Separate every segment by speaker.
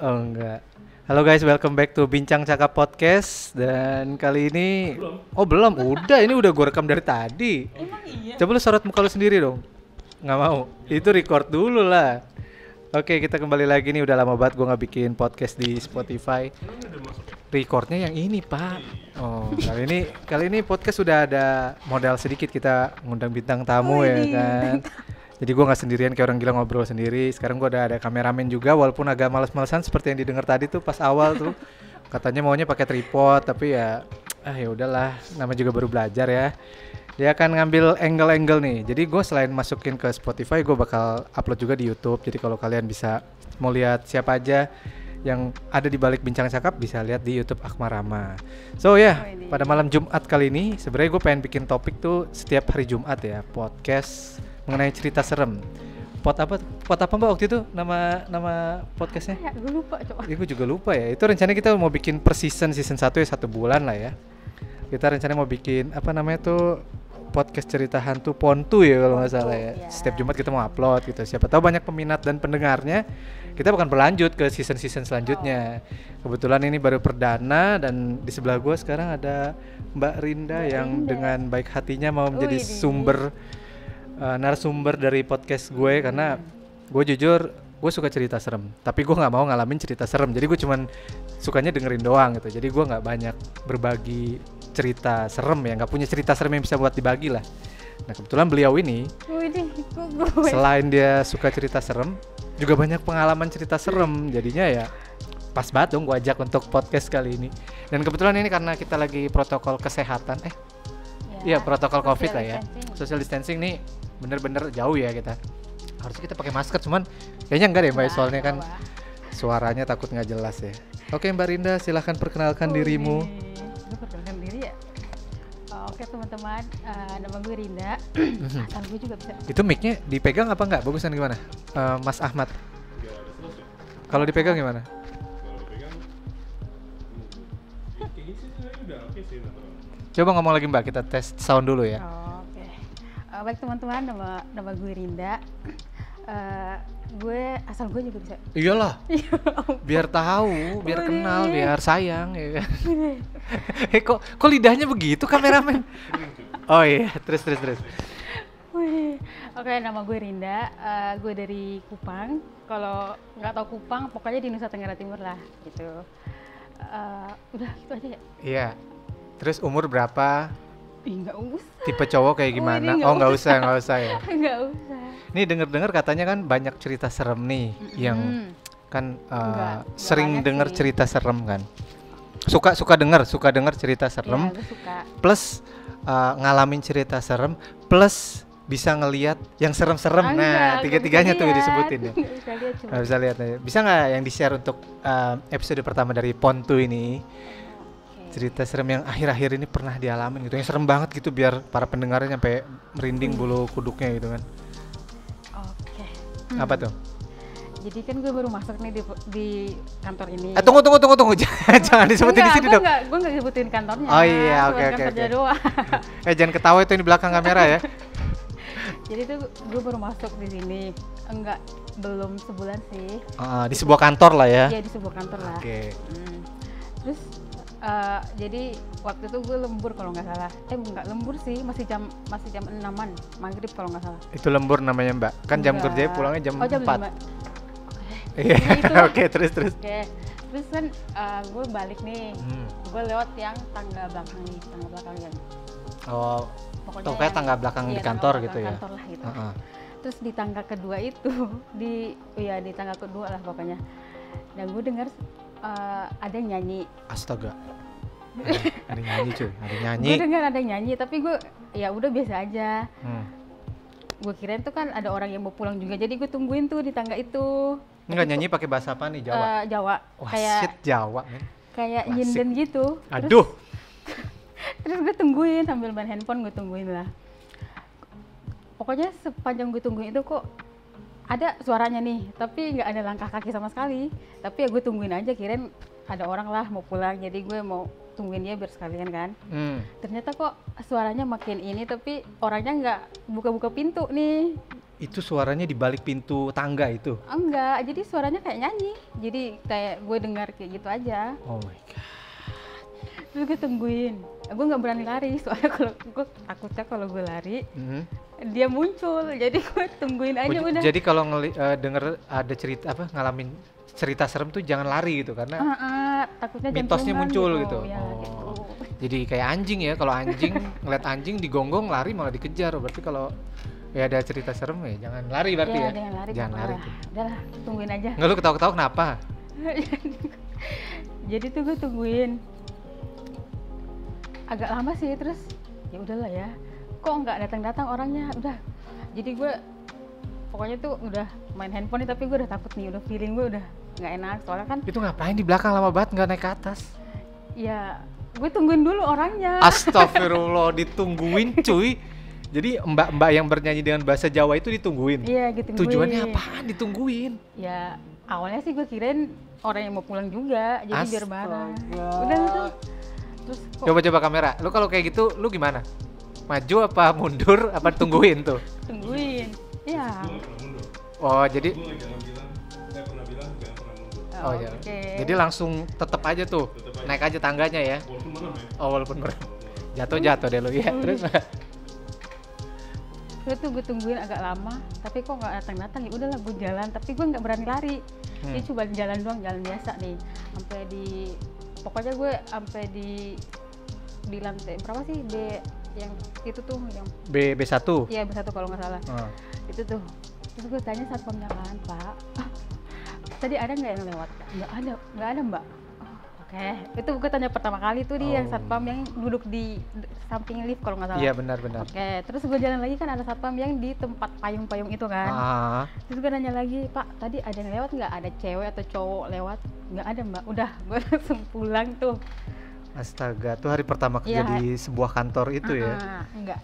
Speaker 1: Oh enggak. Halo guys, welcome back to Bincang Cakap Podcast. Dan kali ini belum. Udah, ini udah gue rekam dari tadi.
Speaker 2: Emang iya?
Speaker 1: Coba lu sorot muka lu sendiri dong. Nggak mau. Itu record dulu lah. Oke, kita kembali lagi nih. Udah lama banget gue nggak bikin podcast di Spotify. Recordnya yang ini, Pak. Oh, kali ini podcast sudah ada modal sedikit, kita ngundang bintang tamu ya kan. Jadi gue nggak sendirian kayak orang gila ngobrol sendiri. Sekarang gue udah ada kameramen juga, walaupun agak males-malesan seperti yang didengar tadi tuh pas awal tuh. Katanya maunya pakai tripod, tapi ya udahlah, nama juga baru belajar ya. Dia akan ngambil angle-angle nih. Jadi gue selain masukin ke Spotify, gue bakal upload juga di YouTube. Jadi kalau kalian bisa mau lihat siapa aja yang ada di balik Bincang Cakap, bisa lihat di YouTube Akmal Rama. So ya, pada malam Jumat kali ini sebenarnya gue pengen bikin topik tuh setiap hari Jumat ya, podcast mengenai cerita serem. Pot apa Mbak waktu itu nama podcastnya?
Speaker 2: Ya, gue lupa coba.
Speaker 1: Gue juga lupa ya. Itu rencananya kita mau bikin per season 1 ya, 1 bulan lah ya. Kita rencananya mau bikin apa namanya tuh, podcast cerita hantu Pontu ya kalau nggak salah ya. Setiap Jumat kita mau upload gitu. Siapa tahu banyak peminat dan pendengarnya. Kita akan berlanjut ke season-season selanjutnya. Kebetulan ini baru perdana, dan di sebelah gue sekarang ada Mbak Rinda yang dengan baik hatinya mau menjadi narasumber dari podcast gue, karena gue jujur gue suka cerita serem, tapi gue nggak mau ngalamin cerita serem, jadi gue cuman sukanya dengerin doang gitu. Jadi gue nggak banyak berbagi cerita serem ya, nggak punya cerita serem yang bisa buat dibagi lah. Nah kebetulan beliau ini selain dia suka cerita serem, juga banyak pengalaman cerita serem, jadinya ya pas banget dong gue ajak untuk podcast kali ini. Dan kebetulan ini karena kita lagi protokol kesehatan, protokol COVID lah ya, social distancing nih bener-bener jauh ya kita. Harusnya kita pakai masker, cuman kayaknya enggak deh Mbak, soalnya kan suaranya takut nggak jelas ya. Oke Mbak Rinda, silahkan perkenalkan dirimu.
Speaker 2: Gue perkenalkan diri ya. Oke teman-teman, nama gue Rinda. Asal gue juga bisa.
Speaker 1: Itu mic-nya dipegang apa enggak? Bagusan gimana? Mas Ahmad. Kalau dipegang gimana? Coba ngomong lagi Mbak, kita tes sound dulu ya.
Speaker 2: Baik teman-teman, nama gue Rinda. Gue asal gue juga bisa.
Speaker 1: Iyalah. Biar tahu, biar kenal, biar sayang ya kan. Kok lidahnya begitu kameramen? Oh iya, terus.
Speaker 2: Oke, nama gue Rinda. Gue dari Kupang. Kalau nggak tahu Kupang, pokoknya di Nusa Tenggara Timur lah gitu. Udah gitu aja ya.
Speaker 1: Iya. Terus umur berapa?
Speaker 2: Nggak usah.
Speaker 1: Tipe cowok kayak gimana? Nggak usah ya.
Speaker 2: Nggak usah.
Speaker 1: Ini dengar katanya kan banyak cerita serem nih, yang kan sering dengar cerita serem kan. Suka dengar cerita serem.
Speaker 2: Ya, suka.
Speaker 1: Plus ngalamin cerita serem, plus bisa ngelihat yang serem-serem. Nah, tiga-tiganya tuh disebutin ya. Bisa lihat ya. Bisa nggak yang di-share untuk episode pertama dari Pontu ini? Cerita serem yang akhir-akhir ini pernah dialamin gitu, yang serem banget gitu, biar para pendengarnya sampai merinding bulu kuduknya gitu kan.
Speaker 2: Oke.
Speaker 1: Apa tuh?
Speaker 2: Jadi kan gue baru masuk nih di kantor ini.
Speaker 1: Tunggu. Jangan disebutin di sini dong.
Speaker 2: Gue nggak sebutin kantornya.
Speaker 1: Oh iya, oke. Jangan ketawa itu yang di belakang kamera ya.
Speaker 2: Jadi tuh gue baru masuk di sini. Belum sebulan sih.
Speaker 1: Di sebuah kantor lah ya.
Speaker 2: Iya, di sebuah kantor lah.
Speaker 1: Oke.
Speaker 2: Terus jadi waktu itu gue lembur kalau nggak salah. Nggak lembur sih, masih jam 6-an maghrib kalau nggak salah.
Speaker 1: Itu lembur namanya Mbak? Kan jam kerjanya pulangnya jam 4. Iya, oke, terus.
Speaker 2: Oke, terus kan gue balik nih. Gue lewat yang tangga belakang yang.
Speaker 1: Oh, pokoknya tangga belakang di kantor gitu ya?
Speaker 2: Kantor lah gitu. Terus di tangga kedua itu, di tangga kedua lah pokoknya. Dan gue dengar ada yang nyanyi.
Speaker 1: Astaga. Ada nyanyi cuy, ada nyanyi.
Speaker 2: Gue dengar ada nyanyi, tapi gue ya udah biasa aja. Gue kirain tuh kan ada orang yang mau pulang juga, jadi gue tungguin tuh di tangga itu.
Speaker 1: Enggak, nyanyi pakai bahasa apa nih? Jawa?
Speaker 2: Jawa.
Speaker 1: Wah,
Speaker 2: kayak
Speaker 1: Jawa men.
Speaker 2: Kayak nyinden gitu.
Speaker 1: Aduh.
Speaker 2: Terus gue tungguin sambil main handphone, gue tungguin lah. Pokoknya sepanjang gue tungguin itu kok ada suaranya nih, tapi nggak ada langkah kaki sama sekali. Tapi ya gue tungguin aja, kirain ada orang lah mau pulang, jadi gue mau tungguin dia biar sekalian kan. Ternyata kok suaranya makin ini, tapi orangnya nggak buka-buka pintu nih.
Speaker 1: Itu suaranya di balik pintu tangga itu.
Speaker 2: Enggak, jadi suaranya kayak nyanyi. Jadi kayak gue dengar kayak gitu aja.
Speaker 1: Oh my god.
Speaker 2: Terus gue tungguin. Gue nggak berani lari, soalnya kalau gue takutnya kalau gue lari dia muncul. Jadi gue tungguin aja udah.
Speaker 1: Jadi kalau denger ada cerita apa ngalamin cerita serem tuh jangan lari gitu karena
Speaker 2: takutnya
Speaker 1: mitosnya muncul gitu.
Speaker 2: Ya,
Speaker 1: Oh.
Speaker 2: gitu.
Speaker 1: Jadi kayak anjing ya, kalau anjing ngeliat anjing digonggong lari malah dikejar. Berarti kalau ya ada cerita serem ya jangan lari berarti ya.
Speaker 2: Jangan lari.
Speaker 1: Jangan lari
Speaker 2: Lah.
Speaker 1: tuh.
Speaker 2: Udahlah, tungguin aja.
Speaker 1: Nggak, lu ketawa-ketawa kenapa?
Speaker 2: Jadi tuh gue tungguin. Agak lama sih, terus ya udahlah ya. Kok nggak datang-datang orangnya? Udah. Jadi gue pokoknya tuh udah main handphone nih, tapi gue udah takut nih, udah feeling gue udah nggak enak. Soalnya kan
Speaker 1: Itu ngapain di belakang lama banget nggak naik ke atas?
Speaker 2: ya gue tungguin dulu orangnya.
Speaker 1: Astagfirullah, ditungguin cuy. Jadi mbak-mbak yang bernyanyi dengan bahasa Jawa itu ditungguin.
Speaker 2: Iya gitu.
Speaker 1: Tujuannya apaan ditungguin?
Speaker 2: Ya awalnya sih gue kirain orang yang mau pulang juga, jadi biar bareng.
Speaker 1: Astaga.
Speaker 2: Udah tuh. Terus kok
Speaker 1: Coba kamera. Lu kalau kayak gitu lu gimana? Maju apa mundur apa tungguin tuh?
Speaker 2: tungguin. Iya.
Speaker 1: Oh, jadi
Speaker 3: Pernah bilang gak pernah mundur.
Speaker 1: oh ya.
Speaker 2: Oke.
Speaker 1: Jadi langsung tetep aja tuh. Naik aja tangganya ya.
Speaker 3: Walaupun merem ya.
Speaker 1: Oh, walaupun merem. Jatuh deh lu ya. Terus
Speaker 2: Terus tuh gue tungguin agak lama, tapi kok nggak datang-datang. Ya udahlah gue jalan, tapi gue nggak berani lari. Jadi coba jalan doang, jalan biasa nih. Sampai pokoknya gue sampai di lantai berapa sih? Yang itu tuh yang
Speaker 1: B1.
Speaker 2: iya B1 kalau nggak salah.
Speaker 1: Oh.
Speaker 2: Itu tuh. Terus gue tanya satpamnya kan, Pak, tadi ada nggak yang lewat? Nggak ada Mbak. Oh, oke. Itu gue tanya pertama kali tuh dia yang satpam yang duduk di samping lift kalau nggak salah.
Speaker 1: Iya benar.
Speaker 2: Oke, terus gue jalan lagi kan ada satpam yang di tempat payung-payung itu kan. Terus gue nanya lagi, Pak, tadi ada yang lewat nggak? Ada cewek atau cowok lewat? Nggak ada Mbak. Udah, gue langsung pulang tuh.
Speaker 1: Astaga, tuh hari pertama kerja
Speaker 2: Iya.
Speaker 1: di sebuah kantor itu ya.
Speaker 2: Enggak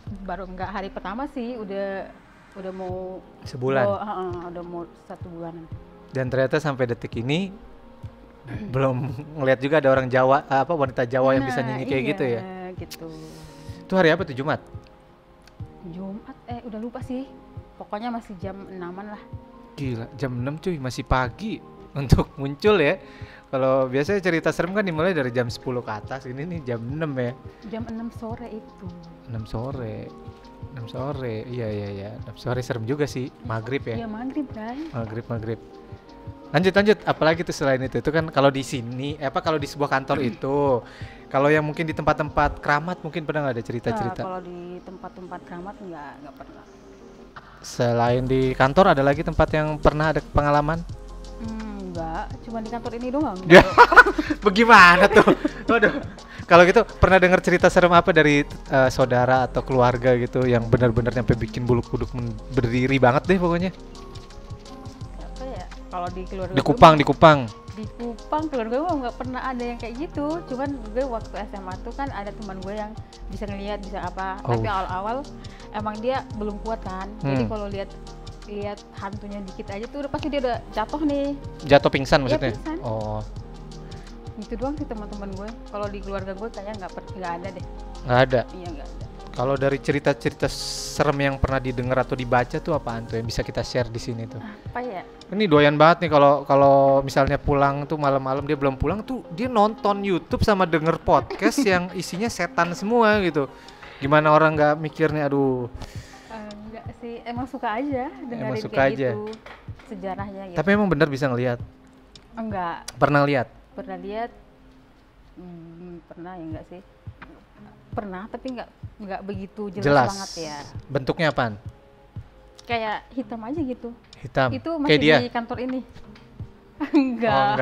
Speaker 2: hari pertama sih, udah mau
Speaker 1: Sebulan.
Speaker 2: udah mau 1 bulanan.
Speaker 1: Dan ternyata sampai detik ini belum ngelihat juga ada orang Jawa wanita Jawa yang bisa nyanyi kayak
Speaker 2: iya,
Speaker 1: gitu ya.
Speaker 2: Gitu.
Speaker 1: Itu hari apa tuh, Jumat?
Speaker 2: Jumat udah lupa sih. Pokoknya masih jam 6-an lah.
Speaker 1: Gila, jam 6 cuy, masih pagi untuk muncul ya. Kalau biasanya cerita serem kan dimulai dari jam 10 ke atas, ini nih jam 6 ya.
Speaker 2: Jam 6 sore itu.
Speaker 1: 6 sore. 6 sore. Iya. 6 sore serem juga sih. Maghrib ya.
Speaker 2: Iya, maghrib kan.
Speaker 1: Maghrib. Lanjut. Apalagi tuh selain itu kan kalau di sini kalau di sebuah kantor itu. Kalau yang mungkin di tempat-tempat keramat mungkin pernah nggak ada cerita-cerita?
Speaker 2: Kalau di tempat-tempat keramat nggak pernah.
Speaker 1: Selain di kantor ada lagi tempat yang pernah ada pengalaman?
Speaker 2: Enggak, cuma di kantor ini doang.
Speaker 1: Ya, bagaimana tuh? Waduh. Kalau gitu pernah dengar cerita serem apa dari saudara atau keluarga gitu yang benar-benar sampai bikin bulu kuduk berdiri banget deh pokoknya?
Speaker 2: Apa ya? Kalau di keluarga
Speaker 1: Di Kupang.
Speaker 2: di Kupang keluarga gue nggak pernah ada yang kayak gitu. Cuman gue waktu SMA tuh kan ada teman gue yang bisa ngelihat bisa apa.
Speaker 1: Oh.
Speaker 2: Tapi awal-awal emang dia belum kuat kan. Jadi kalau lihat hantunya dikit aja tuh udah pasti dia udah jatuh nih.
Speaker 1: Jatuh pingsan maksudnya?
Speaker 2: Iya, pingsan.
Speaker 1: Oh,
Speaker 2: Itu doang sih teman-teman gue. Kalau di keluarga gue kayaknya nggak ada deh.
Speaker 1: nggak ada.
Speaker 2: Iya nggak ada.
Speaker 1: Kalau dari cerita-cerita serem yang pernah didengar atau dibaca tuh apaan tuh yang bisa kita share di sini tuh?
Speaker 2: Apa ya?
Speaker 1: Ini doyan banget nih kalau misalnya pulang tuh malam-malam dia belum pulang tuh dia nonton YouTube sama denger podcast yang isinya setan semua gitu. Gimana orang nggak mikirnya aduh.
Speaker 2: Enggak sih, emang suka aja dengerin
Speaker 1: Emang suka
Speaker 2: kayak
Speaker 1: aja.
Speaker 2: gitu sejarahnya gitu.
Speaker 1: Tapi emang bener bisa ngelihat.
Speaker 2: Enggak,
Speaker 1: Pernah lihat?
Speaker 2: pernah lihat pernah ya enggak sih? Pernah, tapi enggak begitu jelas banget ya.
Speaker 1: Bentuknya apaan?
Speaker 2: Kayak hitam aja gitu.
Speaker 1: Hitam.
Speaker 2: Itu
Speaker 1: Kayak
Speaker 2: masih
Speaker 1: dia.
Speaker 2: di kantor ini.
Speaker 1: Oh, enggak.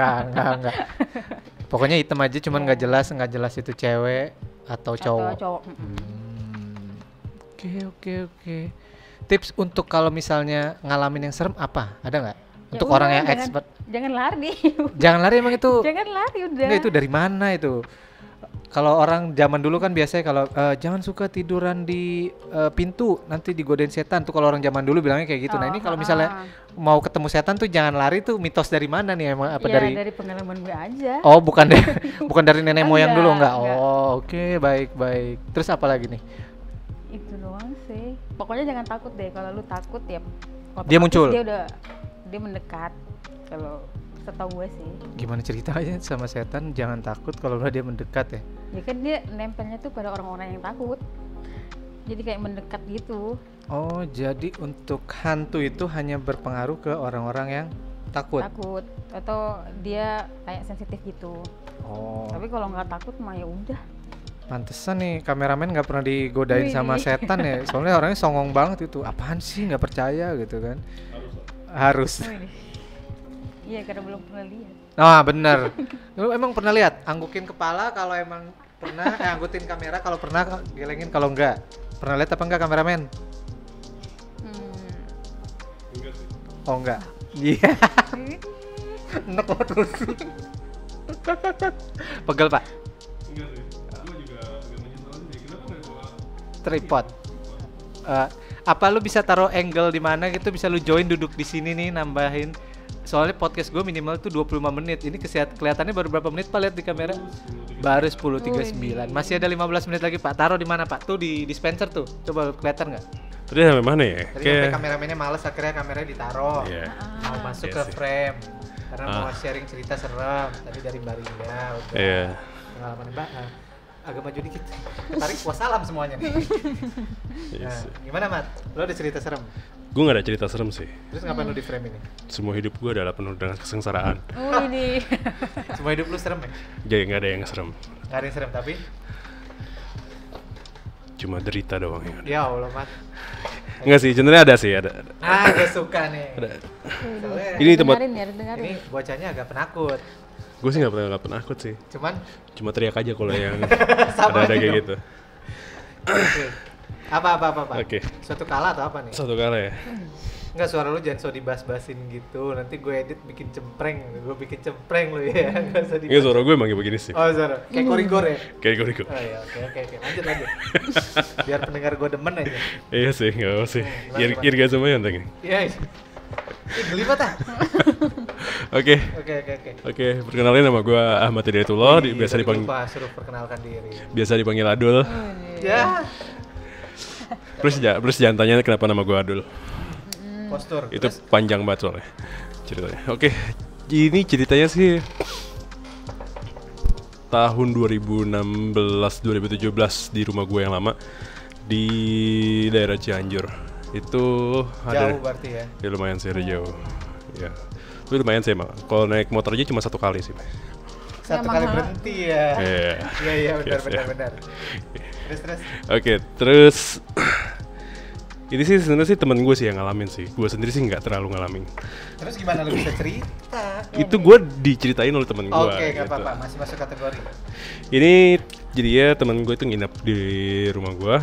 Speaker 1: Pokoknya hitam aja cuman nggak jelas itu cewek atau cowok.
Speaker 2: Atau cowok.
Speaker 1: Oke. Tips untuk kalau misalnya ngalamin yang serem apa? Ada nggak?
Speaker 2: Ya
Speaker 1: Untuk
Speaker 2: udah,
Speaker 1: orang yang
Speaker 2: jangan-
Speaker 1: expert.
Speaker 2: Jangan lari.
Speaker 1: Jangan lari emang itu.
Speaker 2: Jangan lari udah.
Speaker 1: Enggak, itu dari mana itu? Kalau orang zaman dulu kan biasanya kalau jangan suka tiduran di pintu nanti digodain setan tuh kalau orang zaman dulu bilangnya kayak gitu. Nah ini kalau misalnya mau ketemu setan tuh jangan lari tuh mitos dari mana nih emang apa
Speaker 2: Ya,
Speaker 1: dari
Speaker 2: pengalaman gue aja.
Speaker 1: Oh bukan bukan dari nenek moyang dulu enggak?
Speaker 2: Enggak.
Speaker 1: Oh oke, baik. Terus apa lagi nih?
Speaker 2: Itu doang sih. Pokoknya jangan takut deh. Kalau lu takut ya
Speaker 1: Dia muncul?
Speaker 2: Dia mendekat. Kalau setahu gue sih.
Speaker 1: Gimana ceritanya sama setan jangan takut kalau dia mendekat ya?
Speaker 2: Ya kan dia nempelnya tuh pada orang-orang yang takut. Jadi kayak mendekat gitu.
Speaker 1: Oh, jadi untuk hantu itu hanya berpengaruh ke orang-orang yang takut?
Speaker 2: Takut. Atau dia kayak sensitif gitu.
Speaker 1: Oh,
Speaker 2: Tapi kalau nggak takut mah ya udah.
Speaker 1: pantesan nih kameramen nggak pernah digodain
Speaker 2: Wih.
Speaker 1: sama setan ya. Soalnya orangnya songong banget itu. Apaan sih, nggak percaya gitu kan? Harus.
Speaker 2: Iya, karena belum pernah lihat.
Speaker 1: Nah, bener. Lu emang pernah lihat? Anggukin kepala kalau emang pernah, anggutin kamera kalau pernah, gelengin kalau enggak. Pernah lihat apa enggak kameramen?
Speaker 3: Enggak sih.
Speaker 1: Oh enggak. Iya. Enak terus. Pegel, Pak.
Speaker 3: Enggak sih. Gue juga agak menyesal sih. Kenapa nggak gue
Speaker 1: Tripod. Apa lu bisa taruh angle di mana gitu, bisa lu join duduk di sini nih, nambahin. Soalnya podcast gue minimal tuh 25 menit. Ini kelihatannya baru berapa menit Pak, lihat di kamera? Baru 10.39. Masih ada 15 menit lagi Pak. Taruh di mana Pak? Tuh di dispenser tuh. Coba kelihatan nggak?
Speaker 4: Tadi sampai mana ya?
Speaker 1: Tadi sampai kameramennya males, akhirnya kameranya ditaruh.
Speaker 4: Iya.
Speaker 1: Mau masuk
Speaker 4: Iya
Speaker 1: ke
Speaker 4: sih.
Speaker 1: frame. Karena mau sharing cerita serem. Tadi dari Mbak Rinda udah.
Speaker 4: Iya.
Speaker 1: Pengalaman Mbak. Agak maju dikit. Tarik wassalam semuanya nih.
Speaker 4: Iya
Speaker 1: Nah,
Speaker 4: sih.
Speaker 1: gimana Mat? Lo ada cerita serem?
Speaker 4: Gue gak ada cerita serem sih.
Speaker 1: Terus ngapain lu di frame ini?
Speaker 4: Semua hidup gue adalah penuh dengan kesengsaraan.
Speaker 2: Oh ini.
Speaker 1: Semua hidup lu serem ya?
Speaker 4: Jadi gak ada yang serem.
Speaker 1: Gak ada yang serem tapi?
Speaker 4: Cuma derita doang yang ada.
Speaker 1: Ya Allah Mat.
Speaker 4: Enggak sih, sebenarnya ada sih, ada.
Speaker 1: Gue suka nih. Soalnya
Speaker 4: Ini tempat-
Speaker 2: dengerin.
Speaker 1: ini bocahnya agak penakut.
Speaker 4: Gue sih gak pernah takut sih.
Speaker 1: Cuman
Speaker 4: Cuma teriak aja kalau yang
Speaker 1: sama
Speaker 4: ada
Speaker 1: aja
Speaker 4: kayak
Speaker 1: dong.
Speaker 4: gitu.
Speaker 1: Oke. Apa?
Speaker 4: Oke.
Speaker 1: Suatu kala atau apa nih?
Speaker 4: Satu kali ya.
Speaker 1: Enggak, suara lu jangan so dibas-basin gitu. Nanti gue edit bikin cempreng. Gue bikin cempreng lu ya. Enggak usah
Speaker 4: Enggak,
Speaker 1: dibas.
Speaker 4: suara gue emang kayak begini sih.
Speaker 1: Oh, suara. Kayak korigor ya?
Speaker 4: Kayak gue.
Speaker 1: Oh iya, oke. Lanjut. Biar pendengar gue demen aja.
Speaker 4: Iya sih, gak apa sih.
Speaker 1: Gimana?
Speaker 4: Irga semuanya ntar ini.
Speaker 1: Iya. Ih, geli banget ah.
Speaker 4: Oke.
Speaker 1: Oke.
Speaker 4: Perkenalin nama gue Ahmad Hidayatullah, biasa dipanggil
Speaker 1: Lupa suruh perkenalkan diri.
Speaker 4: Adul.
Speaker 1: Ya.
Speaker 4: Terus jangan tanya kenapa nama gue Adul.
Speaker 1: Postur.
Speaker 4: Itu
Speaker 1: Terus,
Speaker 4: panjang banget soalnya ceritanya. Oke, ini ceritanya sih tahun 2016-2017 di rumah gue yang lama di daerah Cianjur. Itu
Speaker 1: jauh berarti ya.
Speaker 4: Ya lumayan sih, jauh. Ya, itu lumayan sih emang. Kalau naik motor aja cuma satu kali sih.
Speaker 1: Satu
Speaker 2: Emang
Speaker 1: kali
Speaker 2: ha?
Speaker 1: berhenti ya.
Speaker 4: Iya.
Speaker 1: Iya,
Speaker 4: Yes, ya.
Speaker 1: benar. Terus.
Speaker 4: Oke, terus ini sih sebenarnya sih temen gue sih yang ngalamin sih. Gue sendiri sih nggak terlalu ngalamin.
Speaker 1: Terus gimana lu bisa cerita?
Speaker 4: Itu gue diceritain oleh temen gue.
Speaker 1: Oke, nggak
Speaker 4: gitu.
Speaker 1: apa-apa, masih masuk kategori.
Speaker 4: Ini jadi ya temen gue itu nginep di rumah gue.